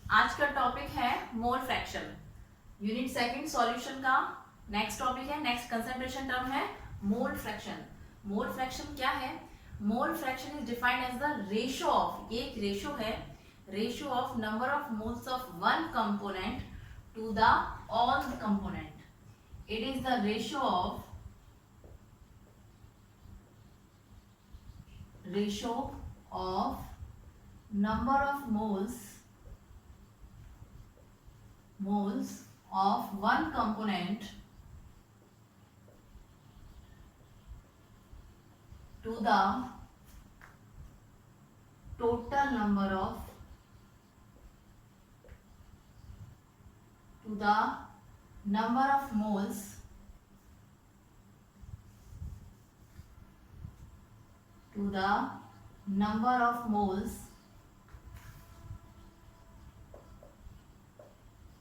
आज का टॉपिक है mole fraction, unit second solution का नेक्स्ट टॉपिक है, नेक्स्ट कंसंट्रेशन टर्म है मोल फ्रैक्शन। मोल फ्रैक्शन क्या है? Mole fraction is defined as the ratio of, ये एक रेशियो है, ratio of number of moles of one component to the all the component. It is the ratio of number of moles of one component to the total number of moles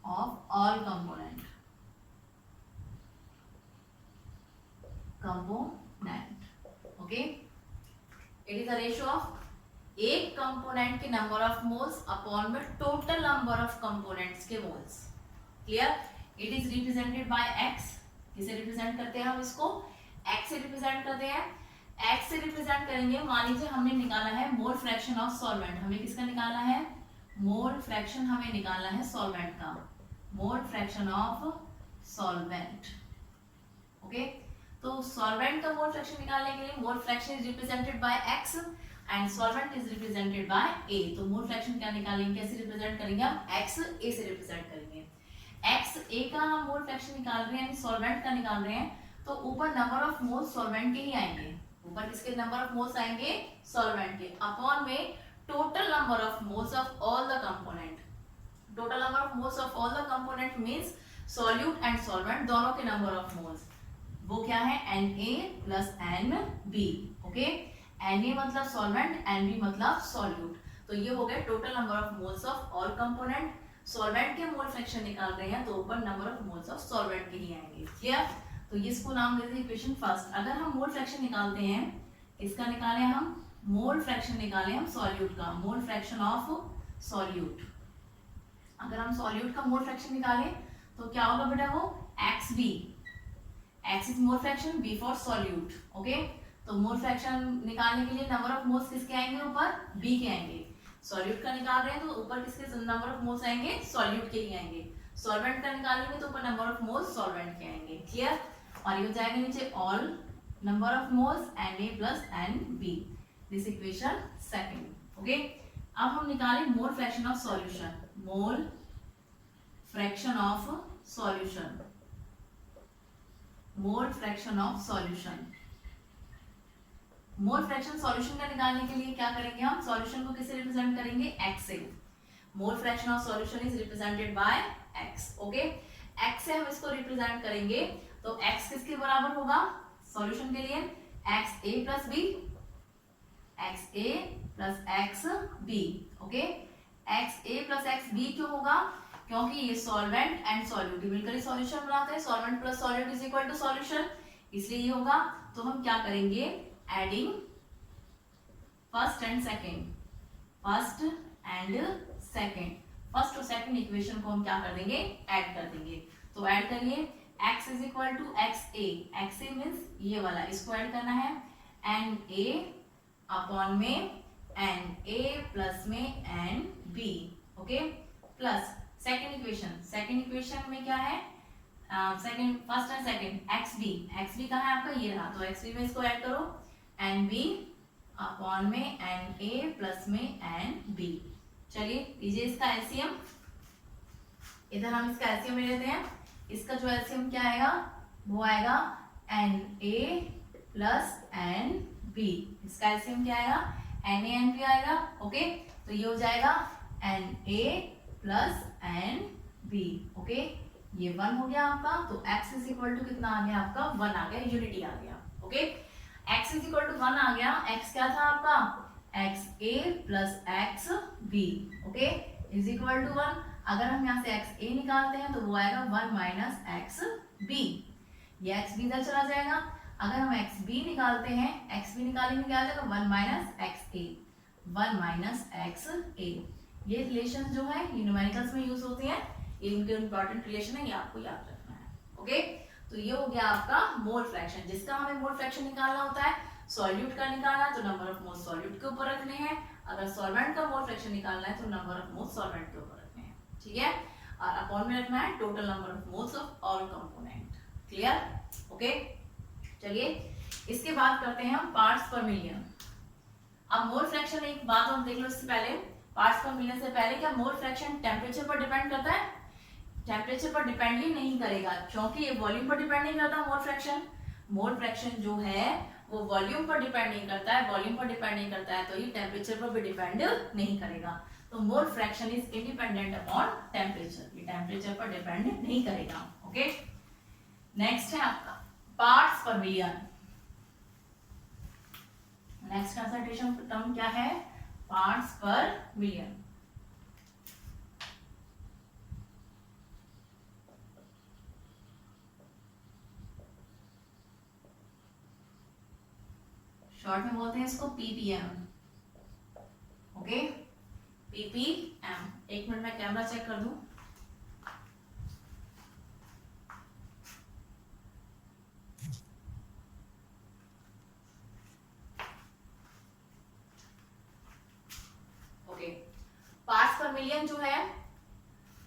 of all component। Okay, it is a ratio of एक component के number of moles upon में total number of components के moles. Clear? It is represented by x. किसे represent करते हैं हम इसको? X से रिप्रेजेंट करते हैं। एक्स से रिप्रेजेंट करेंगे, मान लीजिए हमने निकाला है मोल फ्रैक्शन ऑफ सॉल्वेंट। हमें किसका निकालना है? मोल फ्रैक्शन हमें निकालना है सॉल्वेंट का, mole fraction of solvent. Okay, तो सॉल्वेंट का मोल फ्रैक्शन निकालने के लिए mole fraction is represented by X and solvent is represented by A. तो मोल फ्रैक्शन क्या निकालेंगे, कैसे रिप्रेजेंट करेंगे हम? एक्स ए से रिप्रेजेंट करेंगे। एक्स ए का हम मोल फ्रैक्शन निकाल रहे हैं, यानी सॉल्वेंट का निकाल रहे हैं, तो ऊपर नंबर ऑफ मोल्स सॉल्वेंट के ही आएंगे। ऊपर किसके नंबर ऑफ मोल्स आएंगे? सॉल्वेंट के, अपॉन में total number of moles of all the component. Total number of moles of all the component means solute and solvent दोनों के नंबर ऑफ मोल्स। वो क्या है? Na plus Nb। Okay, Na मतलब solvent, Nb मतलब solute. तो ये हो गया total number of moles of all component. Solvent के मोल फ्रैक्शन निकाल रहे हैं, तो ऊपर number of moles of solvent के ही आएंगे। क्लियर? तो ये इसको नाम देते हैं इक्वेशन फर्स्ट। अगर हम मोल फ्रैक्शन निकालते हैं, इसका निकालें हम मोल फ्रैक्शन निकालें हम सॉल्यूट का, मोल फ्रैक्शन ऑफ सॉल्यूट। अगर हम सॉल्यूट का मोल फ्रैक्शन निकालें तो क्या होगा बेटा? वो XB, X is mole fraction, B for solute. Okay, तो मोल फ्रैक्शन निकालने के लिए नंबर ऑफ मोल्स किसके आएंगे? ऊपर B के आएंगे। सॉल्यूट का निकाल रहे हैं तो ऊपर किसके नंबर ऑफ मोल्स आएंगे? सॉल्यूट के ही आएंगे। सॉल्वेंट का निकालेंगे तो ऊपर नंबर ऑफ मोल्स सॉल्वेंट के आएंगे। क्लियर? और ये हो जाएगा नीचे all number of moles Na plus Nb। This equation second. Okay, अब हम निकालें मोल fraction of solution. Mole fraction of solution, mole fraction of solution. Mole fraction solution का निकालने के लिए क्या करेंगे हम? सॉल्यूशन को किससे रिप्रेजेंट करेंगे? x से। मोल fraction of solution is represented bye x। Okay, x से हम इसको रिप्रेजेंट करेंगे तो x किसके बराबर होगा सॉल्यूशन के लिए? xa plus b, xa plus xb। Okay, xa plus xb क्यों होगा? क्योंकि ये सॉल्वेंट एंड सॉल्यूट मिलकर ही सॉल्यूशन बनाते हैं। Solvent plus solute is equal to solution, इसलिए ये होगा। तो हम क्या करेंगे? Adding first and second, first and second, first और सेकंड इक्वेशन को हम क्या कर देंगे? ऐड कर देंगे। तो ऐड करिए, x is equal to xa, xa means ये वाला, इसको ऐड करना है Na अपॉन में Na प्लस में Nb। Okay, plus second equation में क्या है? Second, first and second, xb कहाँ है आपका? ये रहा। तो xb में इसको ऐड करो, Nb अपॉन में Na प्लस में Nb। चलिए लीजिए इसका एलसीएम। इधर हम इसका एलसीएम ले लेते हैं। इसका जो एलसीएम क्या आएगा? वो आएगा Na प्लस Nb। इसका एलसीएम क्या आएगा? Na Nb आएगा। ओके, तो ये हो जाएगा Na प्लस Nb। ओके, ये 1 हो गया आपका। तो x इज इक्वल टू कितना आ गया आपका? 1 आ गया, यूनिटी आ गया। Okay, x is equal to 1 आ गया। x क्या था आपका? xa plus xb। Okay, is equal to 1। अगर हम यहाँ से xa निकालते हैं तो वो आएगा 1 माइनस xb। ये xb इधर चला जाएगा। अगर हम xb निकालते हैं, xb निकालेंगे क्या आ जाएगा? 1 माइनस xa, 1 माइनस xa। ये रिलेशन जो है ये न्यूमेरिकल्स में यूज होते हैं, ये इनके इंपॉर्टेंट रिलेशन है, ये आपको याद रखना है। ओके, तो ये हो गया आपका मोल फ्रैक्शन, जिसका हमें मोल फ्रैक्शन निकालना होता है। सॉल्यूट का निकालना है तो नंबर ऑफ मोल्स सॉल्यूट के ऊपर रखने हैं, अगर सॉल्वेंट का मोल फ्रैक्शन निकालना है तो नंबर ऑफ मोल्स सॉल्वेंट के ऊपर रखने हैं, ठीक है। और अपॉन में रखना है total number of moles of all component. Clear? Okay, चलिए इसके बाद करते हैं हम पार्ट्स पर मिलियन। अब मोल फ्रैक्शन, एक बात हम देख लो इससे पहले, पार्ट्स पर मिलियन से पहले, क्या मोल फ्रैक्शन टेम्परेचर पर डिपेंड करता है? टेम्परेचर पर डिपेंड ही नहीं करेगा, क्योंकि ये वॉल्यूम पर डिपेंड नहीं करता मोल फ्रैक्शन। मोल फ्रैक्शन जो है वो वॉल्यूम पर डिपेंड नहीं करता है, वॉल्यूम पर डिपेंड नहीं करता है तो ये टेम्परेचर पर भी डिपेंड नहीं करेगा। तो mole fraction is independent upon temperature, ये टेम्परेचर पर डिपेंड नहीं करेगा। ओके, नेक्स्ट है आपका पार्ट्स पर मिलियन। नेक्स्ट कंसंट्रेशन टर्म क्या है? पार्ट्स पर मिलियन। शॉर्ट में बोलते हैं इसको पीपीएम। Okay, ppm. एक मिनट में कैमरा चेक कर दूं। ओके, पार्ट्स पर मिलियन जो है,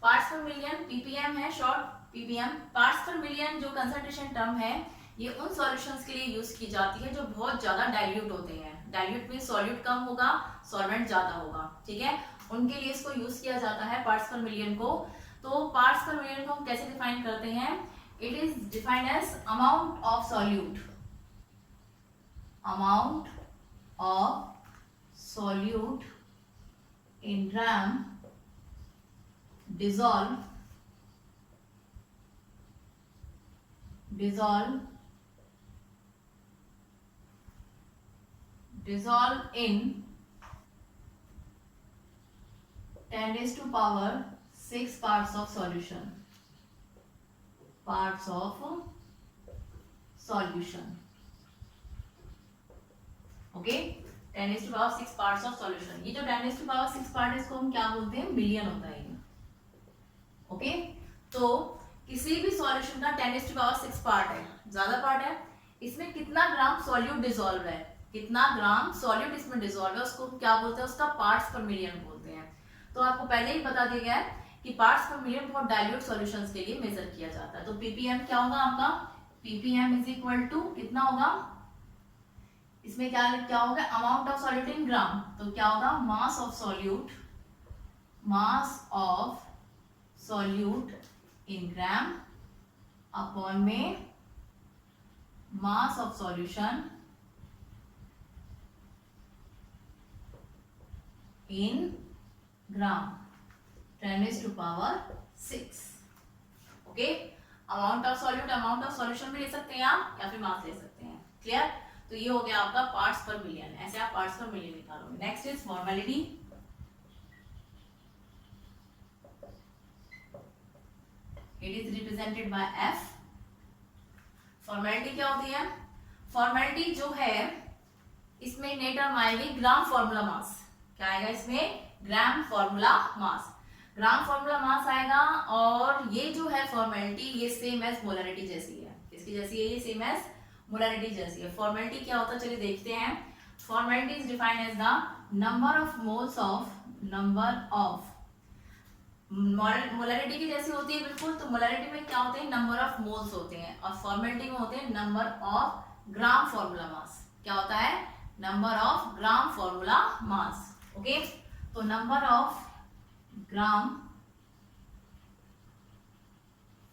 पार्ट्स पर मिलियन पीपीएम है, शॉर्ट पीपीएम। पार्ट्स पर मिलियन जो कंसंट्रेशन टर्म है ये उन सॉल्यूशंस के लिए यूज की जाती है जो बहुत ज्यादा डाइल्यूट होते हैं। डाइल्यूट में सॉल्यूट कम होगा, सॉल्वेंट ज्यादा होगा, ठीक है, उनके लिए इसको यूज किया जाता है पार्ट्स पर मिलियन को। तो पार्ट्स पर मिलियन को हम कैसे डिफाइन करते हैं? It is defined as amount of solute, amount of solute in gram dissolve in 10 raised to power 6 parts of solution, parts of solution। Okay, 10 raised to power 6 parts of solution। ये जो 10 raised to power 6 part है इसको हम क्या बोलते हैं? Million होता है ये। ओके, तो किसी भी सॉल्यूशन का 10 raised to power 6 पार्ट है, ज्यादा पार्ट है, इसमें कितना ग्राम सॉल्यूट डिसॉल्व है, कितना ग्राम सॉल्यूट इसमें डिसॉल्व है, उसको क्या बोलते हैं? उसका पार्ट्स पर मिलियन बोलते हैं। तो आपको पहले ही बता दिया गया है कि पार्ट्स पर मिलियन बहुत डाइल्यूट सॉल्यूशंस के लिए मेजर किया जाता है। तो पीपीएम क्या होगा आपका? पीपीएम इज इक्वल टू कितना होगा? इसमें क्या होगा? Amount of solute in gram, तो क्या होगा? Mass of solute, mass of solute in gram upon में mass of solution in gram 10 raised to power 6। Okay, amount of solute, amount of solution भी ले सकते हैं आप या फिर मास ले सकते हैं। क्लियर? तो ये हो गया आपका पार्ट्स पर मिलियन, ऐसे आप पार्ट्स पर मिलियन निकालोगे। Next is formality. It is represented bye F. Formality क्या होती है? फॉर्मेलिटी जो है इसमें नई टर्म आएगी ग्राम फॉर्मूला मास। क्या आएगा इसमें? ग्राम फॉर्मूला मास। ग्राम फॉर्मूला मास आएगा, और ये जो है फॉर्मेलिटी ये सेम एज मोलरिटी जैसी है। इसकी जैसी है ये, सेम एज मोलरिटी जैसी है। फॉर्मेलिटी क्या होता है चलिए देखते हैं। Formality is defined as the number of moles of, number of, molarity की जैसी होती है बिल्कुल, तो मोलरिटी में क्या होते हैं? नंबर ऑफ मोल्स होते हैं, और फॉर्मेलिटी में होते हैं number of gram formula mass. क्या होता है? Number of gram formula mass. Okay, तो number of gram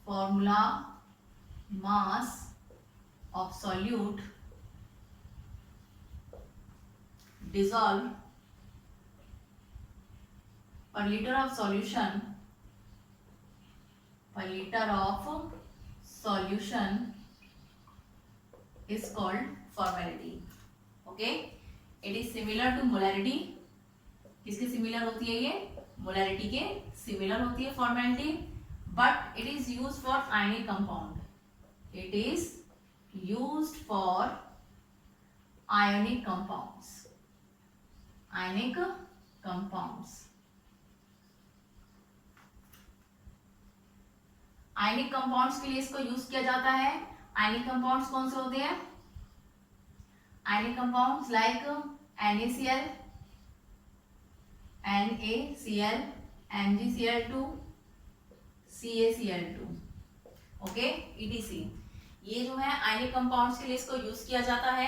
formula mass of solute dissolved per liter of solution, per liter of solution is called formality। okay, it is similar to molarity। किसके similar होती है ये? Molarity के similar होती है formality, but it is used for ionic compound. It is used for ionic compounds, ionic compounds. Ionic compounds के लिए इसको यूज किया जाता है। आयनिक कंपाउंड्स कौन से होते हैं? Ionic compounds like NaCl, NaCl, MgCl2, CaCl2, okay, ETC। ये जो है आयनिक कंपाउंड्स के लिए इसको यूज किया जाता है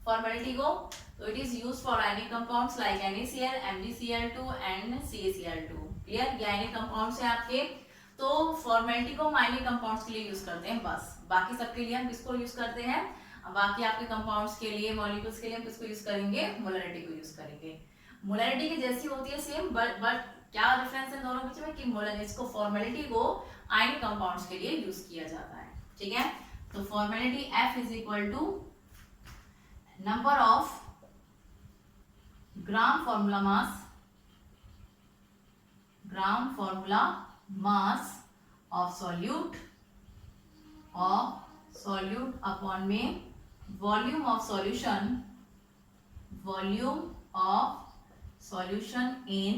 फॉर्मेलिटी को। तो it is use for ionic compounds like NaCl, MgCl2 and CaCl2। Clear? ये आयनिक कंपाउंड्स हैं आपके। तो फॉर्मेलिटी को हम आयनिक कंपाउंड्स के लिए यूज करते हैं बस। बाकी सबके लिए हम किसको यूज करते हैं? बाकी आपके कंपाउंड्स के लिए, मॉलिक्यूल्स के लिए हम किसको यूज करेंगे? मोलरिटी को यूज करेंगे। मोलरिटी की जैसी होती है सेम, बट क्या डिफरेंस है दोनों बीच में कि मोलरिटी इसको फॉर्मेलिटी को आयनिक कंपाउंड्स के लिए यूज किया जाता है। ठीक है, तो formality F is equal to number of gram formula mass of solute upon में volume of solution in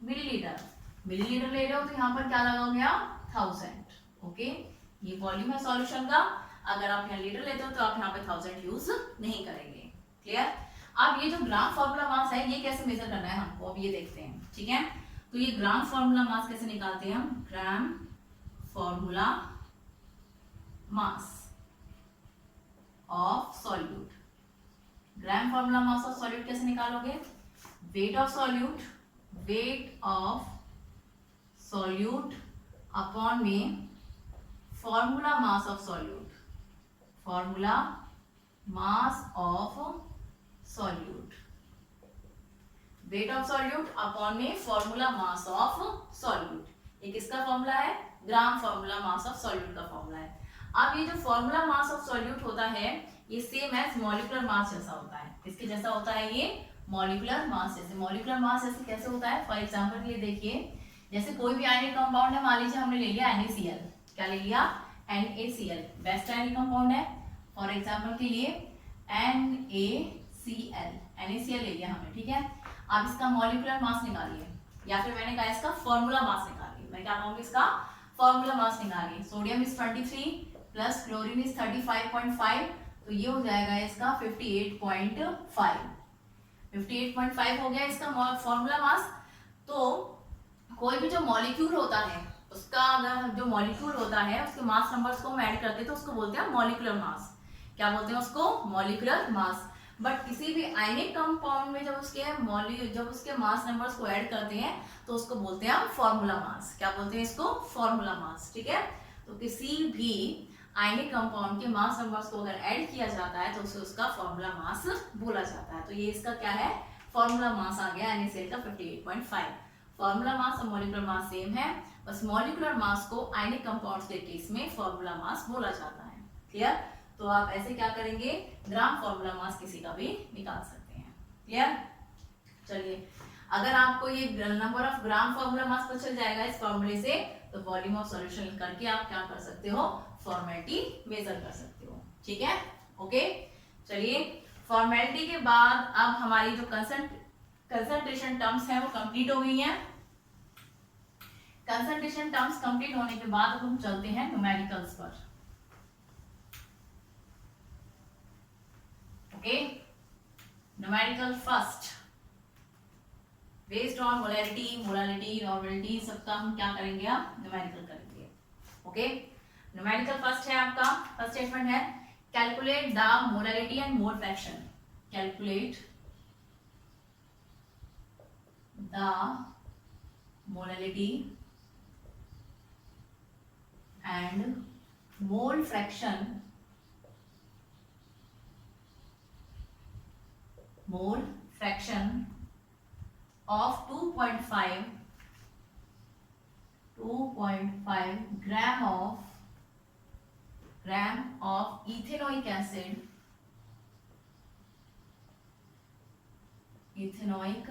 millilitre. Millilitre ले रहे हो तो यहाँ पर क्या लगा हो गया? 1000। ओके, ये वॉल्यूम है सॉल्यूशन का। अगर आप यहाँ लीटर लेते हो तो आप यहाँ पे 1000 यूज नहीं करेंगे। क्लियर? अब ये जो ग्राम फॉर्मूला मास है ये कैसे मेजर करना है हमको, अब ये देखते हैं। ठीक है, तो ये ग्राम फॉर्मूला मास कैसे निकालते हैं हम? ग्राम formula mass of solute. Gram formula mass of solute कैसे निकालोगे? वेट ऑफ सॉल्यूट अपॉन में formula mass of solute. Weight of solute upon में फॉर्मूला मास ऑफ सॉल्यूट। ये किसका फॉर्मूला है? ग्राम फॉर्मूला मास ऑफ सॉल्यूट का फॉर्मूला है। अब ये जो फॉर्मूला मास ऑफ सॉल्यूट होता है ये सेम एज मॉलिक्यूलर मास जैसा होता है। किसके जैसा होता है ये? मॉलिक्यूलर मास जैसे। मॉलिक्यूलर मास जैसे कैसे होता है? फॉर एग्जांपल के लिए देखिए, जैसे कोई भी आयनिक कंपाउंड है, मान लीजिए हमने ले लिया NaCl। क्या ले लिया? NaCl बेस्ट आयनिक कंपाउंड है। फॉर एग्जांपल के लिए NaCl ले लिया हमने। ठीक है, आप इसका मॉलिक्यूलर मास निकालिए, या फिर मैंने कहा इसका फॉर्मूला मास निकालिए। मैं क्या कहूँगी? इसका फॉर्मूला मास निकालिए। Sodium is 23 plus chlorine is 35.5, तो ये हो जाएगा इसका 58.5। 58.5 हो गया इसका फॉर्मूला मास। तो कोई भी जो मॉलिक्यूल होता है उसका, अगर जो मॉलिक्यूल होता है उसके मास नंबर्स को हम ऐड करते हैं तो उसको बोलते हैं मॉलिक्यूलर मास। क्या बोलते हैं उसको? Molecular mass. बट किसी भी आयनिक कंपाउंड में जब उसके मास नंबर्स को ऐड करते हैं तो उसको बोलते हैं हम फॉर्मूला मास। क्या बोलते हैं इसको? Formula mass. ठीक है, तो किसी भी आयनिक कंपाउंड के मास नंबर्स को अगर ऐड किया जाता है तो उसे उसका फॉर्मूला मास बोला जाता है। तो ये इसका क्या है? फॉर्मूला मास आ गया NaCl का 58.5। फॉर्मूला मास और मॉलिक्यूलर मास सेम है, बस मॉलिक्यूलर मास को आयनिक कंपाउंड्स के केस में फॉर्मूला मास बोला जाता है। क्लियर? तो आप ऐसे क्या करेंगे? ग्राम फॉर्मूला मास किसी का भी निकाल सकते हैं। क्लियर? चलिए, अगर आपको ये नंबर ऑफ ग्राम फॉर्मूला मास पता चल जाएगा इस फॉर्मूले से, तो वॉल्यूम ऑफ सॉल्यूशन करके आप क्या कर सकते हो? फॉर्मेलिटी मेजर कर सकते हो। ठीक है, ओके। चलिए, फॉर्मेलिटी के बाद अब हमारी जो कंसंट्रेशन टर्म्स हैं वो कंप्लीट हो गई हैं। कंसंट्रेशन टर्म्स कंप्लीट होने के बाद अब हम चलते हैं न्यूमेरिकल्स पर। Okay, numerical first based on molarity, molality, normality, सबका हम क्या करेंगे? आप न्यूमेरिकल करेंगे। ओके, न्यूमेरिकल फर्स्ट है आपका, फर्स्ट स्टेटमेंट है calculate the molality and mole fraction. Calculate the molality and mole fraction of 2.5 gram of ethanoic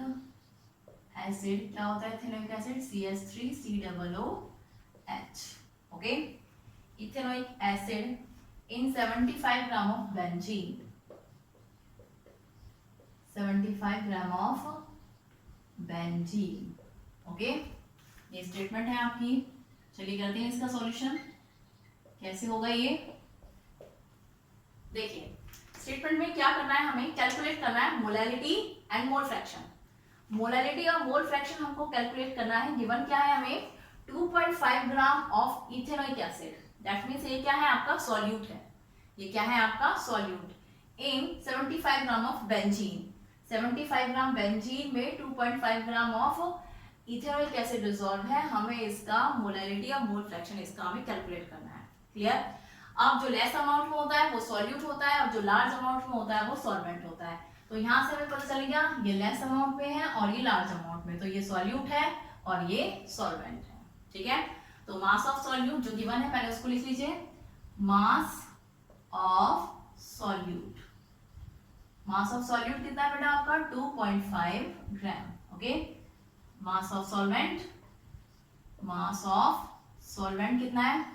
acid, क्या होता है ethanoic acid? CH3COOH। Okay, ethanoic acid in 75 gram of benzene, 75 gram of benzene. Okay, ये statement है आपकी। चलिए करते हैं इसका सॉल्यूशन। कैसे होगा ये, देखिए स्टेटमेंट में क्या करना है, हमें कैलकुलेट करना है molality and mole fraction. Molality और मोल फ्रैक्शन हमको कैलकुलेट करना है। गिवन क्या है हमें, 2.5 gram of ethanoic acid, that means ये क्या है आपका सॉल्यूट है, ये क्या है आपका solute, in 75 gram of benzene. 75 gram benzene में 2.5 gram of ethanoic acid dissolve है। हमें इसका मोलैलिटी और मोल फ्रैक्शन इसका हमें कैलकुलेट करना है। क्लियर। अब जो लेस अमाउंट में होता है वो सॉल्यूट होता है और जो लार्ज अमाउंट में होता है वो सॉल्वेंट होता है। तो यहाँ से हमें पता चलेगा ये लेस अमाउंट में है और ये लार्ज अमाउंट में, तो ये सॉल्यूट है और ये सॉल्वेंट है। ठीक है, तो मास ऑफ सॉल्यूट जो गिवन है पहले उसको लिख लीजिए, mass of solute. Mass of solute कितना है बेटा आपका 2.5 gram. Okay, mass of solvent, mass of solvent कितना है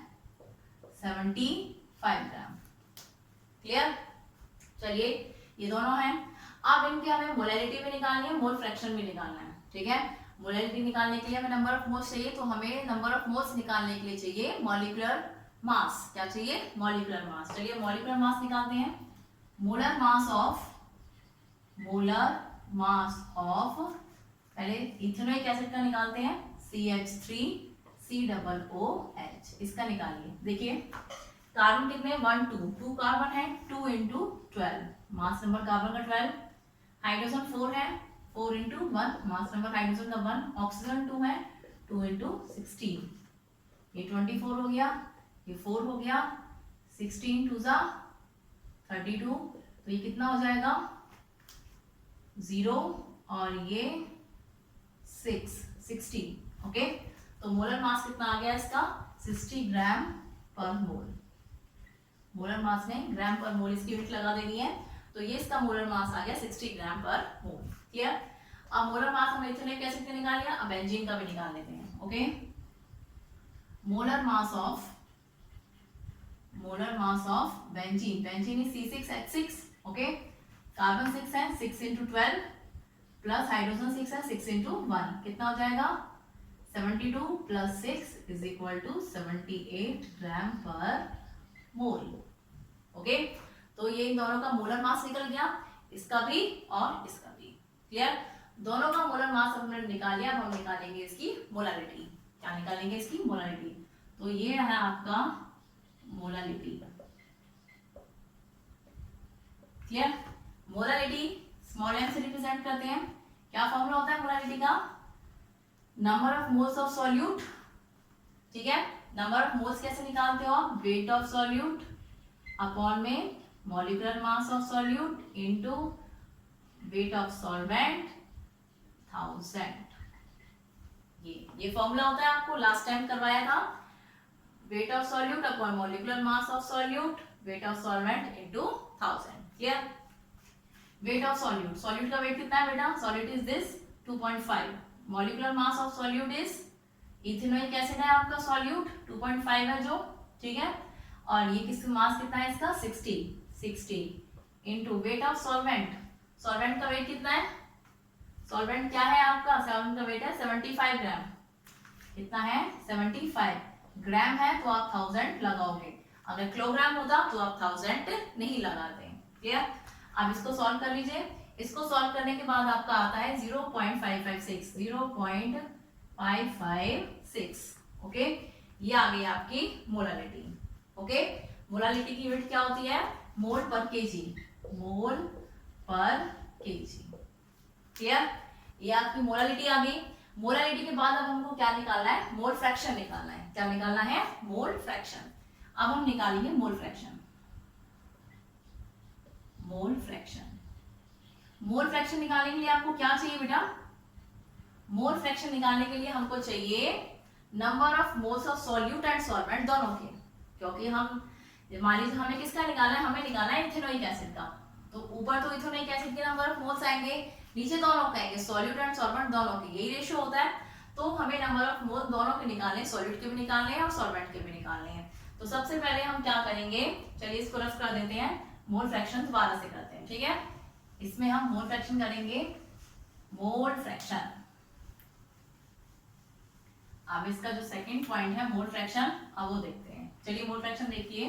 75 ग्राम। क्लियर, चलिए ये दोनों हैं। अब इनके हमें मोलैलिटी भी निकालनी है, मोल फ्रैक्शन भी निकालना है। ठीक है, मोलैलिटी निकालने के लिए हमें नंबर ऑफ मोल्स चाहिए, तो हमें नंबर ऑफ मोल्स निकालने के लिए चाहिए मॉलिक्यूलर मास। क्या चाहिए, मॉलिक्यूलर मास। चलिए मॉलिक्यूलर मास निकालते हैं। Molar mass of, molar mass of, पहले इथेनॉइक एसिड का निकालते हैं, CH3COOH, इसका निकालिए। देखिए कार्बन कितने 1 2 कार्बन है, 2 into 12, मास नंबर कार्बन का 12, हाइड्रोजन 4 है, 4 into 1, मास नंबर हाइड्रोजन का 1, ऑक्सीजन 2 है, 2 into 16, ये 24 हो गया, ये 4 हो गया, 16 2 जा 32, तो ये कितना हो जाएगा 0 और ये 60। ओके, तो मोलर मास कितना आ गया इसका 60 ग्राम पर मोल। मोलर मास में ग्राम पर मोल इसकी यूनिट लगा देनी है, तो ये इसका मोलर मास आ गया 60 ग्राम पर मोल। क्लियर। अब मोलर मास हम इथेनॉइक एसिड का निकाल लिया, अब बेंजीन का भी निकाल लेते हैं। Okay, molar mass of benzene, benzene is C6H6। Okay, carbon 6 है, 6 into 12 प्लस हाइड्रोजन 6 है, 6 into 1, कितना हो जाएगा 72 plus 6 is equal to 78 gram per mole. Okay, तो ये इन दोनों का मोलर मास निकल गया, इसका भी और इसका भी। क्लियर, दोनों का मोलर मास हमने निकाल लिया। अब हम निकालेंगे इसकी मोलारिटी। क्या निकालेंगे इसकी मोलारिटी, तो ये है आपका molarity. Clear, molarity small m से रिप्रेजेंट करते हैं। क्या फॉर्मूला होता है मोलारिटी का, number of moles of solute. ठीक है, नंबर ऑफ मोल्स कैसे निकालते हो आप, वेट ऑफ सॉल्यूट अपॉन में molecular mass of solute into weight of solvent 1000। ये फॉर्मूला होता है, आपको लास्ट टाइम करवाया था, weight of solute upon molecular mass of solute, weight of solvent into 1000। Clear, weight of solute, solute का wait कितना है बेटा, solute is this 2.5, molecular mass of solute is, ethanoic acid है आपका सॉल्यूट 2.5 है जो। ठीक है, और ये किसका मास कितना है इसका 60 into weight of solvent, solvent का वेट कितना है, सॉल्वेंट क्या है आपका, सॉल्वेंट का वेट है 75 ग्राम, कितना है 75 ग्राम है, तो आप 1000 लगाओगे। अगर किलोग्राम होता तो आप 1000 नहीं लगाते। क्लियर, अब इसको सॉल्व कर लीजिए। इसको सॉल्व करने के बाद आपका आता है 0.556। ओके, ये आ गई आपकी मोलारिटी। ओके, मोलारिटी की यूनिट क्या होती है, मोल पर केजी, मोल पर केजी। क्लियर, ये आपकी मोलारिटी आ गई। मोलारिटी के बाद अब हमको क्या निकालना है, मोल फ्रैक्शन निकालना है। क्या निकालना है, मोल फ्रैक्शन। अब हम निकालेंगे मोल fraction. Mole fraction, mole fraction निकालने के लिए आपको क्या चाहिए बेटा, मोल फ्रैक्शन निकालने के लिए हमको चाहिए number of moles of solute and solvent दोनों के। क्योंकि हम मान लीजिए हमें किसका निकालना है, हमें निकालना है इथेनॉइक एसिड का, तो ऊपर तो इथेनॉइक एसिड के नंबर ऑफ मोल्स आएंगे, नीचे दोनों का आएंगे, सॉल्यूट एंड सॉल्वेंट दोनों के, यही रेशियो होता है। तो हमें नंबर ऑफ मोल दोनों के निकालने, सॉल्यूट के भी निकालने हैं और सॉल्वेंट के भी निकालने हैं। तो सबसे पहले हम क्या करेंगे, चलिए इसको रफ कर देते हैं, मोल फ्रैक्शन दोबारा से करते हैं। ठीक है, इसमें हम मोल फ्रैक्शन करेंगे, मोल फ्रैक्शन। अब इसका जो सेकंड पॉइंट है मोल फ्रैक्शन, अब वो देखते हैं। चलिए मोल फ्रैक्शन देखिए,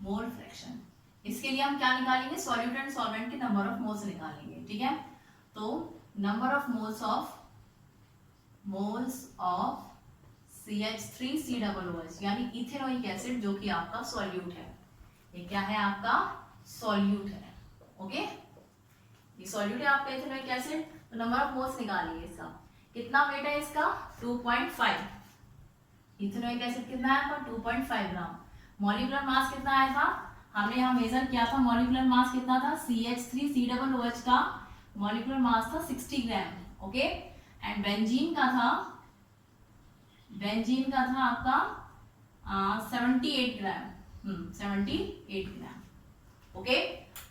मोल फ्रैक्शन, इसके लिए हम क्या निकालेंगे, सॉल्यूट एंड सॉल्वेंट के नंबर ऑफ मोल्स निकालेंगे, ठीक है। तो number of moles of CH3COOH यानी इथेनोइक एसिड, जो कि आपका सॉल्यूट है, ये क्या है आपका सॉल्यूट है, ओके, ये सॉल्यूट है आपका इथेनोइक एसिड। तो नंबर ऑफ मोल्स निकालिए, इसका कितना वेट है, इसका 2.5, इथेनोइक एसिड कितना है आपका 2.5 ग्राम। मॉलिक्यूलर मास कितना आया था, हमने यहाँ मेजर किया था, मॉलिक्यूलर मास कितना था, CH3COOH का मॉलिक्यूलर मास था 60 ग्राम, ओके। एंड बेंजीन का था आपका 78 ग्राम, 78 ग्राम, ओके।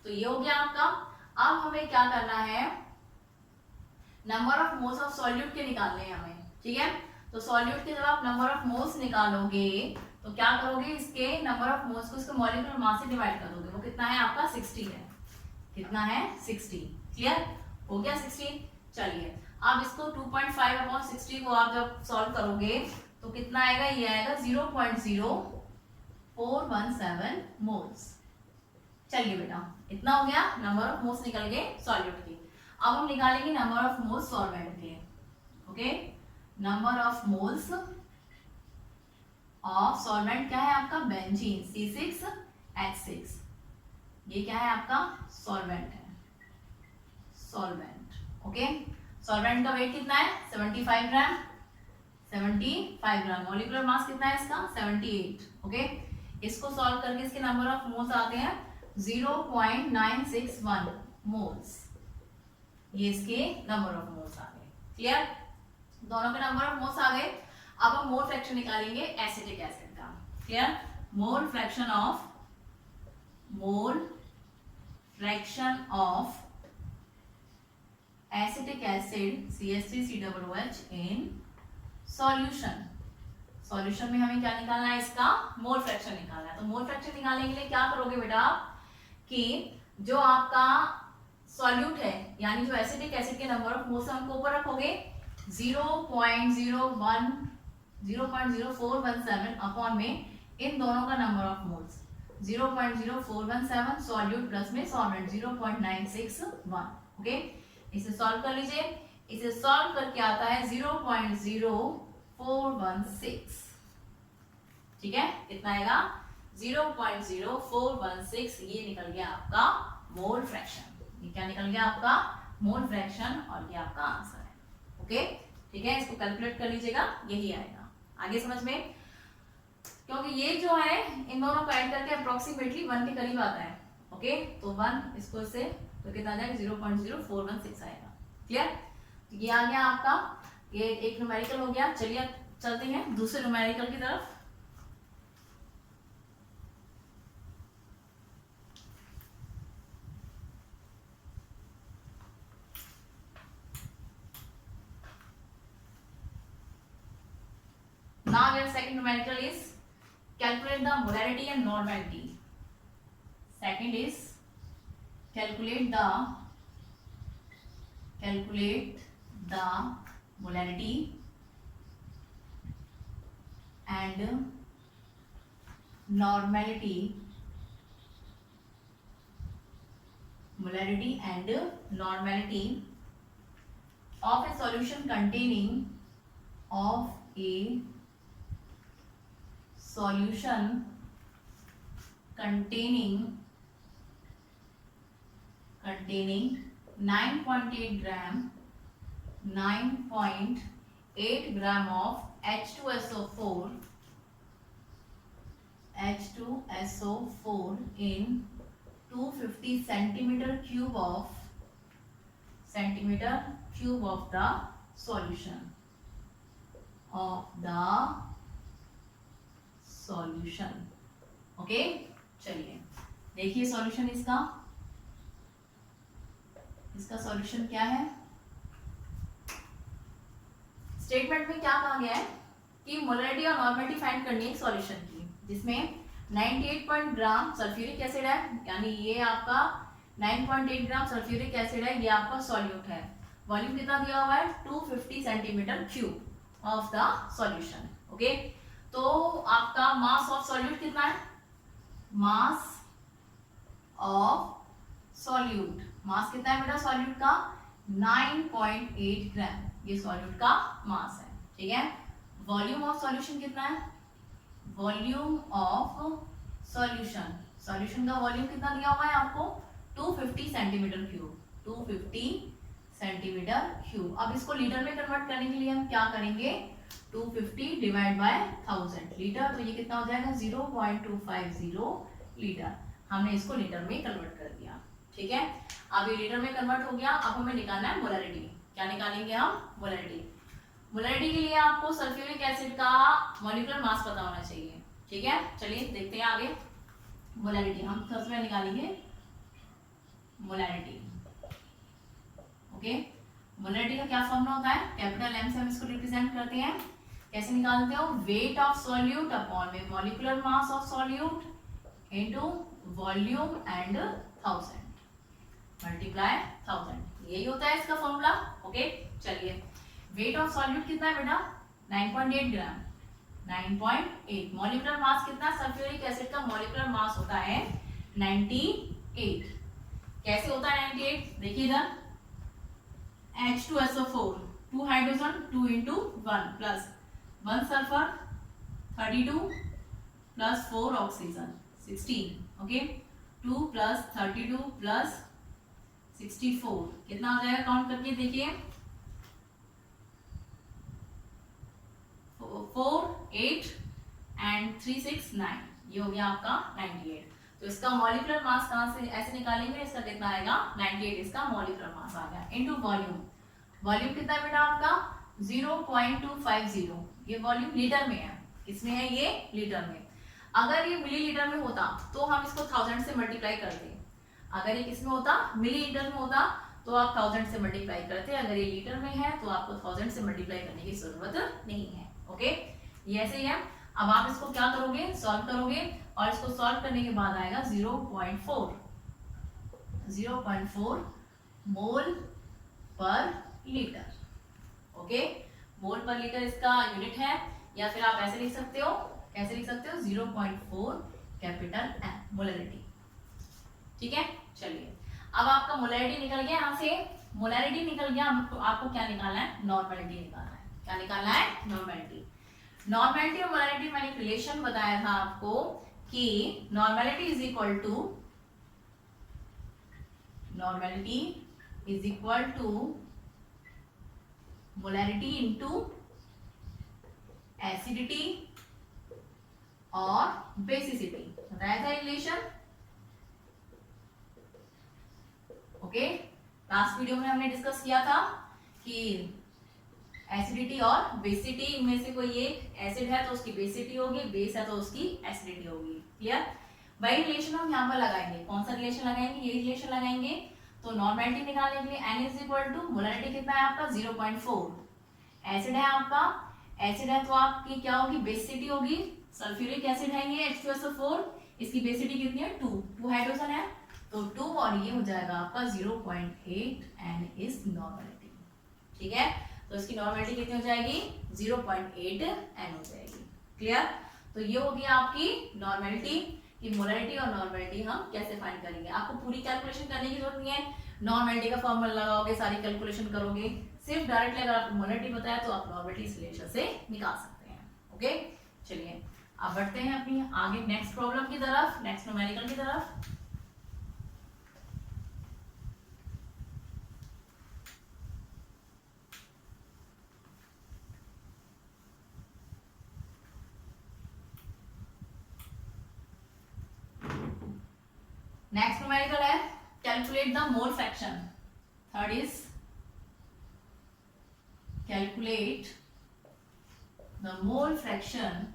तो ये हो गया आपका। अब हमें क्या करना है, number of moles of solute के निकालने हैं हमें, ठीक है। तो सॉल्यूट के जब आप नंबर ऑफ मोल्स निकालोगे तो क्या करोगे, इसके नंबर ऑफ मोल्स को इसके मॉलिक्यूलर मास से डिवाइड कर दोगे, वो कितना है आपका 60 है, कितना है 60, क्लियर हो गया 60। चलिए अब इसको 2.5/60 को आप जब सॉल्व करोगे तो कितना आएगा, ये आएगा 0.0417 मोल्स। चलिए बेटा, इतना हो गया, नंबर ऑफ मोल्स निकल गए सॉल्यूट के। अब हम निकालेंगे नंबर ऑफ मोल्स सॉल्वेंट के, okay. Number of moles of solvent क्या है आपका, बेंजीन C6H6, ये क्या है आपका सॉल्वेंट है, सॉल्वेंट, ओके। सॉल्वेंट का वेट कितना है 75 ग्राम, 75 ग्राम। मॉलिक्यूलर मास कितना है इसका 78, ओके। इसको सॉल्व करके इसके नंबर ऑफ मोल्स आते हैं 0.961 मोल्स, ये इसके नंबर ऑफ मोल्स आ गए, क्लियर, दोनों के नंबर ऑफ मोल्स आ गए। अब हम मोल फ्रैक्शन निकालेंगे एसिटिक एसिड का, clear. Mole fraction of acetic acid CH3COOH in solution. Solution में हमें क्या निकालना है, इसका मोल फ्रैक्शन निकालना है। तो मोल फ्रैक्शन निकालने के लिए क्या करोगे बेटा, कि जो आपका सॉल्यूट है यानी जो एसिटिक एसिड के नंबर ऑफ मोल्स हमको ऊपर रखोगे 0.0417 अपॉन में इन दोनों का number of moles 0.0417 solute plus में सॉल्वेंट 0.961, ओके। इसे सॉल्व कर लीजिए, इसे सॉल्व करके आता है 0.0416, ठीक है, कितना आएगा 0.0416, ये निकल गया आपका मोल फ्रैक्शन, ये क्या निकल गया आपका मोल फ्रैक्शन, और ये आपका आंसर है, ओके, ठीक है। इसको कैलकुलेट कर लीजिएगा, यही आएगा, आगे समझ में, क्योंकि ये जो है इन दोनों को ऐड करके अप्रोक्सीमेटली 1 के करीब आता है, ओके। तो 1 इसको से तो कितना आ जाएगा 0.0416 आएगा, क्लियर। तो ये आ गया आपका, ये एक न्यूमेरिकल हो गया। चलिए चलते हैं दूसरे न्यूमेरिकल की तरफ। Now your second numerical is calculate the molarity and normality. Second is calculate the molarity and normality. Molarity and normality of a solution containing solution containing 9.8 gram of H2SO4 in 250 centimeter cube of the solution okay. चलिए देखिए solution, इसका solution क्या है। Statement में क्या कहा गया है कि मोलरिटी और नॉर्मेलिटी फाइंड करनी है सॉल्यूशन की, जिसमें 98 ग्राम सल्फ्यूरिक एसिड है, यानी ये आपका 9.8 ग्राम सल्फ्यूरिक एसिड है, ये आपका सॉल्यूट है। वॉल्यूम कितना दिया हुआ है 250 centimetre cube of the solution, okay, तो आपका मास ऑफ सॉल्यूट कितना है, मास ऑफ सॉल्यूट, मास कितना है बेटा सॉल्यूट का 9.8 ग्राम, ये सॉल्यूट का मास है, ठीक है। वॉल्यूम ऑफ सॉल्यूशन कितना है, वॉल्यूम ऑफ सॉल्यूशन, सॉल्यूशन का वॉल्यूम कितना दिया हुआ है आपको 250 सेंटीमीटर क्यूब, 250 सेंटीमीटर क्यूब। अब इसको लीटर में कन्वर्ट करने के लिए हम क्या करेंगे, 250 डिवाइड बाय 1000 लीटर, तो ये कितना हो जाएगा 0.250 लीटर। हमने इसको लीटर में कन्वर्ट कर दिया, ठीक है। अब ये लीटर में कन्वर्ट हो गया, अब हमें निकालना है मोलैरिटी। क्या निकालेंगे हम, मोलैरिटी। मोलैरिटी के लिए आपको सल्फ्यूरिक एसिड का मॉलिक्यूलर मास पता होना चाहिए, ठीक है। चलिए देखते हैं आगे मोलैरिटी, हम सबसे पहले निकालेंगे मोलैरिटी। ओके, मोलैरिटी का क्या फॉर्मूला होता है, कैपिटल एम से हम इसको रिप्रेजेंट करते हैं, कैसे निकालते हो, वेट ऑफ सॉल्यूट अपॉन में molecular mass of solute into volume and 1000 multiply 1000, यही होता है इसका फॉर्मूला। ओके, चलिए वेट ऑफ सॉल्यूट कितना है बेटा 9.8 ग्राम, 9.8। मॉलिक्यूलर मास कितना, सल्फ्यूरिक एसिड का मॉलिक्यूलर मास होता है 98। कैसे होता है 98, देखिए इधर H2SO4, 2 hydrogen 2 into 1 plus 1 sulphur 32 plus 4 oxygen 16, okay 2 plus 32 plus 64 कितना हो जाएगा, काउंट करके देखिए 4 8 एंड 3 6 9, ये हो गया आपका 98। तो इसका मॉलिक्यूलर मास कहां से ऐसे निकालेंगे, इसका कितना आएगा 98, इसका मॉलिक्यूलर मास आ गया इनटू वॉल्यूम। वॉल्यूम कितना है बेटा आपका 0.250, ये वॉल्यूम लीटर में है, किसमें है ये लीटर में। अगर ये मिलीलीटर में होता तो हम इसको 1000 से मल्टीप्लाई करते, अगर ये किसमें होता मिलीलीटर में होता तो आप 1000 से मल्टीप्लाई करते, अगर ये लीटर में है तो आपको 1000 से मल्टीप्लाई करने की जरूरत नहीं है। ओके, ये ऐसे ही है। अब आप इसको क्या करोगे, सॉल्व करोगे, और इसको सॉल्व करने के बाद आएगा 0.4 मोल पर लीटर। ओके, मोल पर लीटर इसका यूनिट है, या फिर आप ऐसे लिख सकते हो, कैसे लिख सकते हो 0.4 कैपिटल एम मोलैरिटी, ठीक है। चलिए अब आपका मोलैरिटी निकल गया, यहाँ से मोलैरिटी निकल गया, आपको क्या निकालना है, नॉर्मैलिटी निकालना है। क्या निकालना है, नॉर्मैलिटी। नॉर्मैलिटी और मोलैरिटी मैंने एक रिलेशन बताया था आपको कि normality is equal to molarity into acidity और बेसिसिटी, बताया था रिलेशन। ओके, लास्ट वीडियो में हमने डिस्कस किया था कि एसिडिटी और बेसिसिटी, इनमें से कोई एक एसिड है तो उसकी बेसिसिटी होगी, बेस है तो उसकी एसिडिटी होगी। क्लियर, वही रिलेशन हम यहाँ पर लगाएंगे। कौन सा रिलेशन लगाएंगे, ये रिलेशन लगाएंगे। तो नॉर्मैलिटी निकालने के लिए N is equal to molarity कितना है आपका 0.4, एसिड है आपका, एसिड है तो आपकी क्या होगी, बेसिसिटी होगी। सल्फ्यूरिक एसिड है ये H2SO4, इसकी बेसिसिटी कितनी है 2 हाइड्रोजन है तो 2, और ये हो जाएगा आपका 0.8 N इज नॉर्मैलिटी, ठीक है। तो इसकी नॉर्मैलिटी कितनी हो जाएगी 0.8 N हो जाएगी। क्लियर, तो ये हो गया आपकी नॉर्मैलिटी कि मोलैरिटी और नॉर्मैलिटी हम कैसे फाइंड करेंगे। आपको पूरी कैलकुलेशन करने की जरूरत नहीं है, नॉर्मैलिटी का फॉर्मूला लगाओगे, सारी कैलकुलेशन करोगे, सिर्फ डायरेक्टली अगर आपको मोलैरिटी बताया तो आप नॉर्मैलिटी इस रिलेशन से निकाल सकते हैं। ओके, चलिए अब बढ़ते हैं अपनी आगे नेक्स्ट प्रॉब्लम की तरफ, नेक्स्ट न्यूमेरिकल की तरफ। नेक्स्ट न्यूमेरिकल है calculate the mole fraction. Third is calculate the mole fraction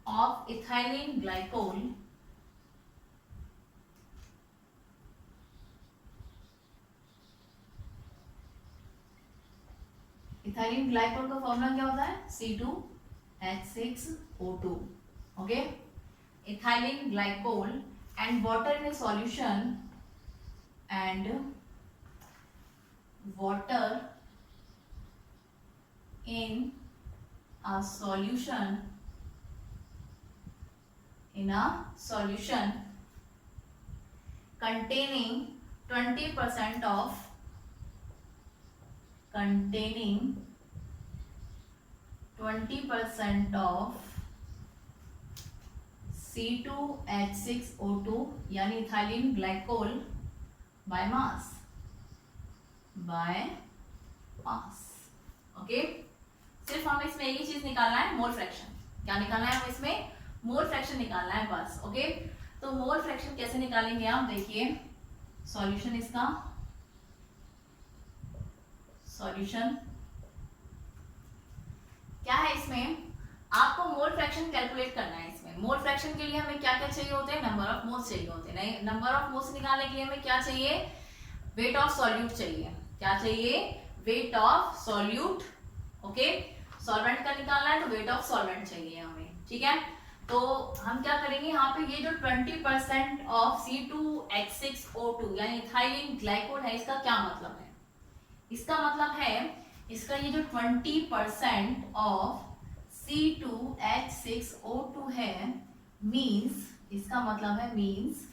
of ethylene glycol ethylene glycol का फॉर्मूला क्या होता है C2H6O2। Okay, ethylene glycol and water in a solution and water in a solution containing 20% of C2H6O2 यानी ethylene glycol by mass okay. सिर्फ हमें इसमें एक ही चीज निकालना है, मोल फ्रैक्शन। क्या निकालना है हमें इसमें? मोल फ्रैक्शन निकालना है बस। ओके, तो मोल फ्रैक्शन कैसे निकालेंगे आप देखिए। सॉल्यूशन, इसका सॉल्यूशन क्या है, इसमें आपको मोल फ्रैक्शन कैलकुलेट करना है। इसमें मोल फ्रैक्शन के लिए हमें क्या क्या चाहिए होते हैं? नंबर ऑफ मोल्स चाहिए होते हैं। नंबर ऑफ मोल्स निकालने के लिए हमें क्या चाहिए? वेट ऑफ सॉल्यूट चाहिए। क्या चाहिए? Weight of solute. Okay, solvent का निकालना है तो वेट ऑफ सॉल्वेंट चाहिए हमें, ठीक है। तो हम क्या करेंगे यहाँ पे, ये जो 20% ऑफ C2H6O2 यानी इथाइलिन ग्लाइकोल है, इसका क्या मतलब है? इसका मतलब है, इसका ये जो 20% ऑफ C2H6O2 है, मीन्स, इसका मतलब है means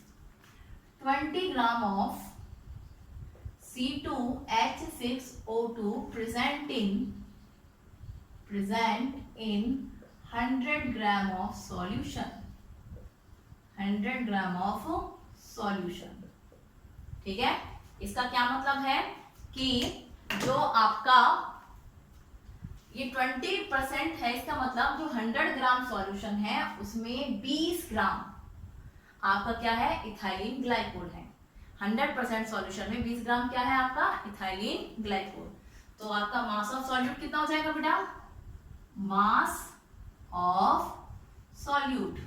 20 gram of C2H6O2 present in 100 gram of solution, 100 gram of solution, ठीक है। इसका क्या मतलब है कि जो आपका ये 20% है, इसका मतलब जो 100 ग्राम सॉल्यूशन है उसमें 20 ग्राम आपका क्या है? इथाइलिन ग्लाइकोल है। 100% सॉल्यूशन में 20 ग्राम क्या है आपका? Ethylene glycol. तो आपका मास ऑफ सॉल्यूट कितना हो जाएगा बेटा? मास ऑफ सॉल्यूट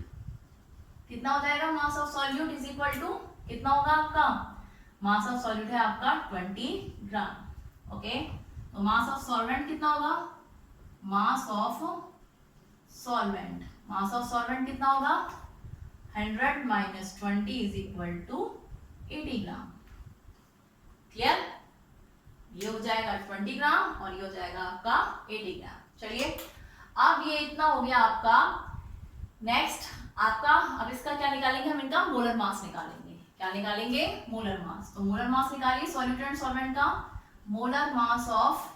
कितना हो जाएगा? Mass of solute is equal to कितना होगा आपका? मास ऑफ सॉल्यूट है आपका 20 ग्राम। ओके, तो मास ऑफ सॉल्वेंट कितना होगा? Mass of solvent, mass of solvent कितना होगा? 100 minus 20 is equal to 80 gram. Clear? ये हो जाएगा 20 ग्राम और ये हो जाएगा आपका 80 ग्राम। चलिए, अब ये इतना हो गया आपका। नेक्स्ट आपका, अब इसका क्या निकालेंगे हम? इनका मोलर मास निकालेंगे। क्या निकालेंगे? Molar mass. तो मोलर मास निकालिए सॉल्यूट एंड सॉल्वेंट का। मोलर मास ऑफ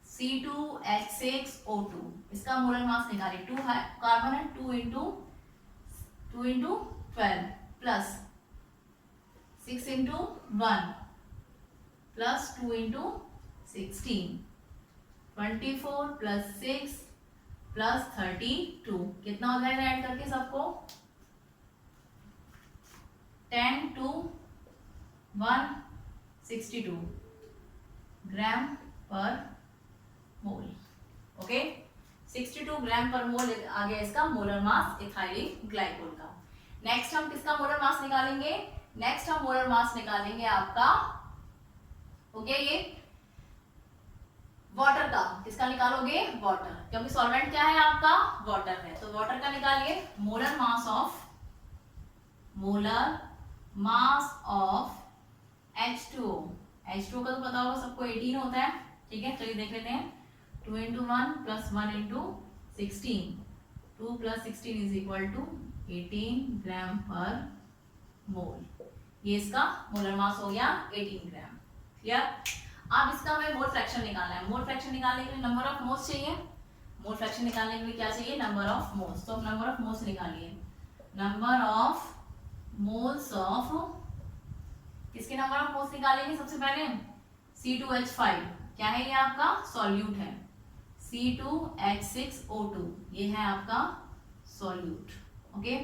C2H6O2, इसका मोलर मास निकालिए। 2 कार्बन है, 2 into 12 plus 6 into 1 plus 2 into 16, 24 plus 6 plus 32, कितना हो जाएगा ऐड करके सबको? 10 to 162 gram per mole. Okay, 62 gram per मोल आ गया इसका मोलर मास इथाइलिन ग्लाइकोल का। नेक्स्ट हम किसका मोलर मास निकालेंगे? नेक्स्ट हम मोलर मास निकालेंगे आपका, हो गया ये वाटर का। किसका निकालोगे? वाटर, क्योंकि सॉल्वेंट क्या है आपका? वाटर है, तो वाटर का निकालिए। Molar mass of H2O, H2O का तो पता होगा सबको 18 होता है, ठीक है। चलिए देख लेते हैं। 2 into 1 plus 1 into 16, 2 plus 16 is equal to 18 gram per mole. ये इसका मोलर मास हो गया 18 ग्राम। क्लियर? अब इसका हमें मोल फ्रैक्शन निकालना है। मोल फ्रैक्शन निकालने के लिए नंबर ऑफ मोल्स चाहिए। मोल फ्रैक्शन निकालने के लिए क्या चाहिए? Number of moles. तो नंबर ऑफ मोल्स निकालिए। नंबर ऑफ मोल्स ऑफ, किसके नंबर ऑफ मोल्स निकालेंगे सबसे पहले? C2H5, क्या है ये? आपका सॉल्यूट है। C2H6O2, ये है आपका सॉल्यूट। ओके,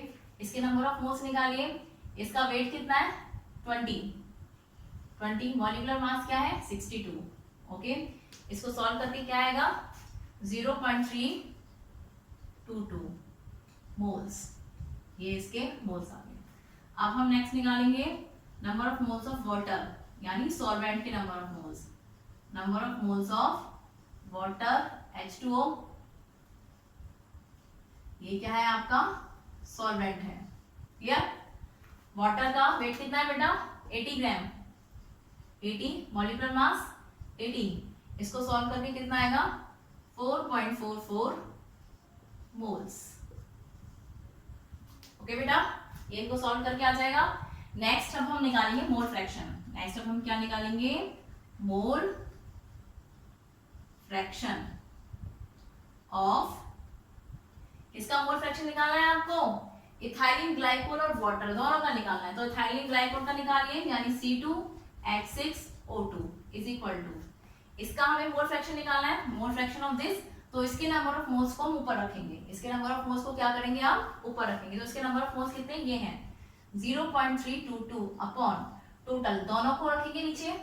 इसके नंबर ऑफ मोल्स निकालिए। इसका वेट कितना है? 20। मॉलिक्यूलर मास क्या है? 62। ओके, इसको सॉल्व करके क्या आएगा? 0.322 मोल्स। ये इसके मोल्स आ गए। अब हम नेक्स्ट निकालेंगे number of moles of water, यानी सॉल्वेंट के number of moles. Number of moles of water H2O, ये क्या है आपका? सॉल्वेंट है। क्लियर? वाटर का वेट कितना है बेटा? 80 ग्राम। 80 मॉलिक्यूलर मास 80, इसको सॉल्व करके कितना आएगा 4.44 मोल्स। ओके बेटा, ये इनको सॉल्व करके आ जाएगा। नेक्स्ट अब हम निकालेंगे मोल फ्रैक्शन। नेक्स्ट अब हम क्या निकालेंगे, मोल फ्रैक्शन ऑफ, इसका मोल फ्रैक्शन निकालना है आपको इथाइलिन ग्लाइकोल और वाटर दोनों का निकालना है। तो इथाइलिन ग्लाइकोल का निकालिए, यानी C2H6O2 इज इक्वल टू, इसका हमें मोल फ्रैक्शन निकालना है, मोल फ्रैक्शन ऑफ दिस। तो इसके नंबर ऑफ मोल्स को हम ऊपर रखेंगे, इसके नंबर ऑफ मोल्स को क्या करेंगे आप ऊपर रखेंगे। तो इसके नंबर ऑफ मोल्स कितने ये हैं 0.322 अपॉन टोटल, दोनों को रखेंगे नीचे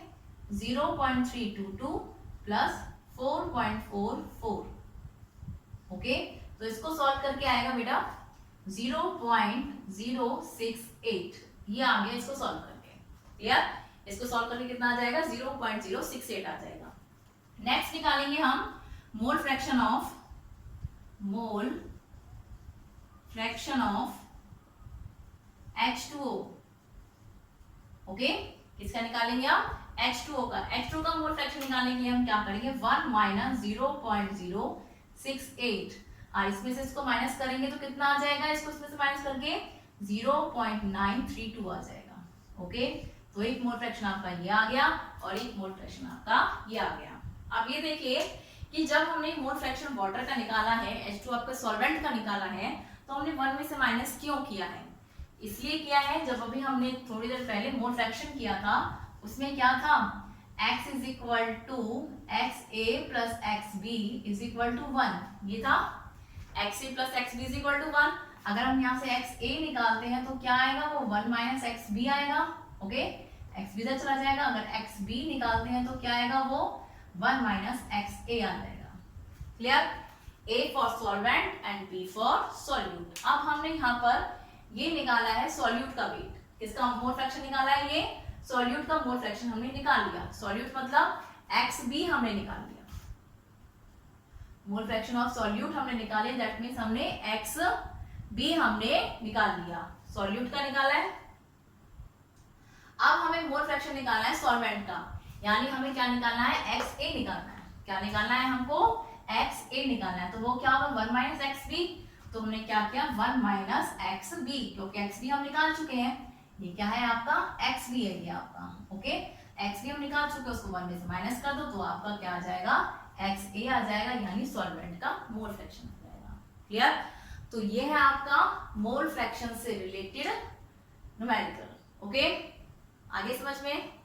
0.322 प्लस 4.44। ओके, तो इसको सॉल्व करके आएगा बेटा 0.068, ये आ गया इसको सॉल्व करके। क्लियर, इसको सॉल्व करके कितना आ जाएगा 0.068 आ जाएगा। नेक्स्ट निकालेंगे हम मोल फ्रैक्शन ऑफ H2O। ओके, किसका निकालेंगे आप H2O का। H2O का मोल फ्रैक्शन निकालने के लिए हम क्या करेंगे 1 माइनस 0.068, और इसमें से इसको माइनस करेंगे तो कितना आ जाएगा, इसको इसमें से माइनस करके 0.932 आ जाएगा। ओके, तो एक मोल फ्रैक्शन आपका ये आ गया और एक मोल फ्रैक्शन आपका ये आ गया। अब ये देखिए कि जब हमने मोल फ्रैक्शन वाटर का निकाला है, H2 आपका सॉल्वेंट का निकाला है, तो हमने 1 में से माइनस क्यों किया है, इसलिए किया है जब अभी हमने थोड़ी देर पहले मोल फ्रैक्शन किया था उसमें क्या था x is equal to XA plus XB is equal to 1, ये था XA plus XB is equal to 1। अगर हम यहाँ से XA निकालते हैं तो क्या आएगा, वो 1 माइनस XB आएगा। ओके, XB इधर चला जाएगा। अगर XB निकालते हैं तो क्या आएगा, वो 1 माइनस XA आ जाएगा। Clear, A for solvent and B for solute. अब हमने यहाँ पर ये निकाला है सॉल्यूट का वेट, किसका मोल फ्रैक्शन निकाला है, ये सॉल्यूट का मोल फ्रैक्शन हमने निकाल लिया। सॉल्यूट मतलब XB हमने निकाल लिया, मोल फ्रैक्शन ऑफ सॉल्यूट हमने निकाले, दैट मींस हमने XB हमने निकाल लिया, सॉल्यूट का निकाला है। अब हमें मोल फ्रैक्शन निकालना है सॉल्वेंट का, यानी हमें क्या निकालना है XA निकालना है। क्या निकालना है हमको XA निकालना है, तो वो क्या होगा 1 माइनस XB। तो हमने क्या किया 1 माइनस XB, क्योंकि XB हम निकाल चुके हैं, ये क्या है आपका XB है ये आपका। ओके, XB हम निकाल चुके हैं, उसको 1 में से माइनस कर दो तो आपका क्या आ जाएगा XA आ जाएगा, यानी सॉल्वेंट का मोल फ्रैक्शन आ जाएगा। क्लियर, तो ये है आपका मोल फ्रैक्शन से रिलेटेड न्यूमेरिकल। ओके, आगे समझ में